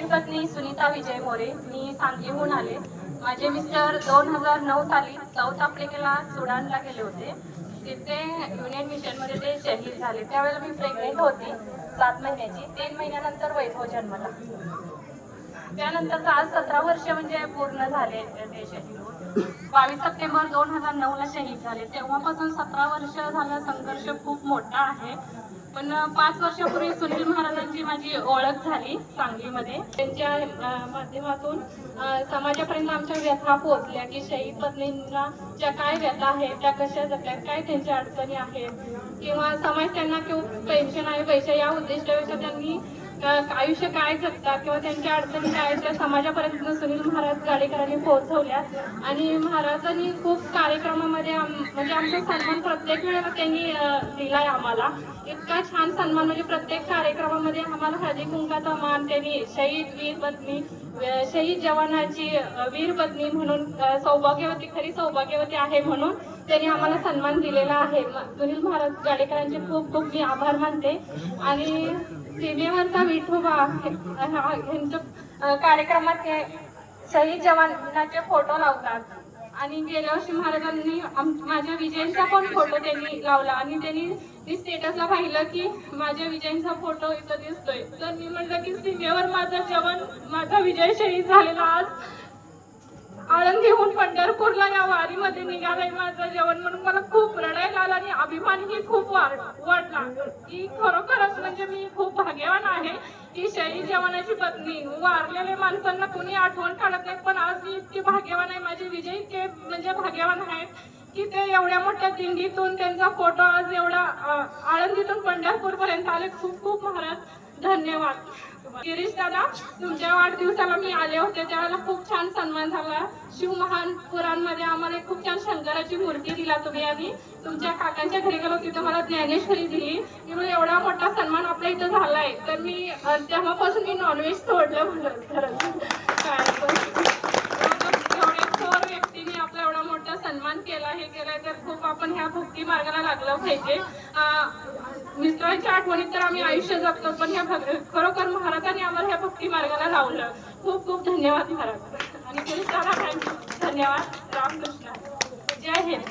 पत्नी सुनीता विजय मोरे, मी सांगलीहून आले. माझे मिस्टर 2009 साली साऊथ आफ्रिकेला सुडानला गेले होते. तिथे युनियन मिशनमध्ये ते शहीद झाले. त्यावेळेला मी प्रेग्नेंट होती 7 महिन्याची. 3 महिन्यानंतर वैभव जन्मला. त्यानंतर आज 17 वर्ष म्हणजे पूर्ण झाले ते शहीद. 22 सप्टेंबर 2009ला शहीद झाले. तेव्हापासून 17 वर्ष झाला संघर्ष खूप मोठा आहे. पण 5 वर्षापूर्वी सुनील महाराजांची माझी ओळख झाली सांगलीमध्ये. त्यांच्या माध्यमातून समाजापर्यंत आमच्या व्यथा पोहोचल्या की शहीद पत्नींना ज्या काय व्यथा आहेत त्या कशा जगल्या, काय त्यांच्या अडचणी आहेत किंवा समाज त्यांना किंवा पेन्शन आहे पैसे या उद्दिष्टापेक्षा त्यांनी आयुष्य काय जगतात किंवा त्यांच्या अडचणी काय त्या समाजापर्यंत सुनील महाराज गाडेकरांनी पोहोचवल्या. आणि महाराजांनी खूप कार्यक्रमामध्ये म्हणजे आमचा सन्मान प्रत्येक वेळेला त्यांनी दिलाय आम्हाला. इतका छान सन्मान म्हणजे प्रत्येक कार्यक्रमामध्ये आम्हाला हळदी कुंकाचा मान त्यांनी शहीद जवानाची वीर पत्नी म्हणून सौभाग्यवती, खरी सौभाग्यवती आहे म्हणून त्यांनी आम्हाला सन्मान दिलेला आहे. सुनील महाराज गाडेकरांचे खूप खूप मी आभार मानते. आणि सीमेवरचा विठोबा यांच्या कार्यक्रमात शहीद जवानाचे फोटो लावतात. आणि गेल्या वर्षी महाराजांनी माझ्या विजयचा पण फोटो त्यांनी लावला आणि त्यांनी स्टेटसला पाहिलं की माझ्या विजयचा फोटो इथं दिसतोय. तर मी म्हटलं की सीमेवर माझा जवान, माझा विजय शहीद झालेला आज आळंदीहून पंढरपूरला या वारीमध्ये निघालाय माझा जवान म्हणून मला खूप रडायला आला आणि अभिमानही खूप वाढला की खरोखरच म्हणजे मी खूप भाग्यवान आहे की शहीद जवानाची पत्नी. वारलेल्या माणसांना कुणी आठवण काढत नाही, पण आज मी इतकी भाग्यवान आहे. माझे विजय इतके म्हणजे भाग्यवान आहेत की ते एवढ्या मोठ्या दिंडीतून त्यांचा फोटो आज एवढा आळंदीतून पंढरपूर पर्यंत आले. खूप खूप महाराज धन्यवाद. गिरीश दादा, तुमच्या वाढदिवसाला मी आले होते त्यावेळेला खूप छान सन्मान झाला. शिवमहान पुराणमध्ये आम्हाला खूप छान शंकराची मूर्ती दिला तुम्ही. आणि तुमच्या काकांच्या घरी गेलो तिथं मला ज्ञानेश्वरी दिली. म्हणून एवढा मोठा सन्मान आपल्या इथं झालाय. तर मी तेव्हापासून मी नॉनव्हेज सोडलं म्हणून खरंच एवढ्या थोर व्यक्तीने आपला एवढा मोठा सन्मान केला हे केलाय तर खूप आपण ह्या भक्ती मार्गाला लागलं पाहिजे. मिस्टरांच्या आठवणीत तर आम्ही आयुष्य जगतो, पण ह्या खरोखर महाराजांनी आम्हाला ह्या भक्ती मार्गाला लावलं. खूप खूप धन्यवाद महाराज. आणि धन्यवाद. रामकृष्ण. जय हिंद.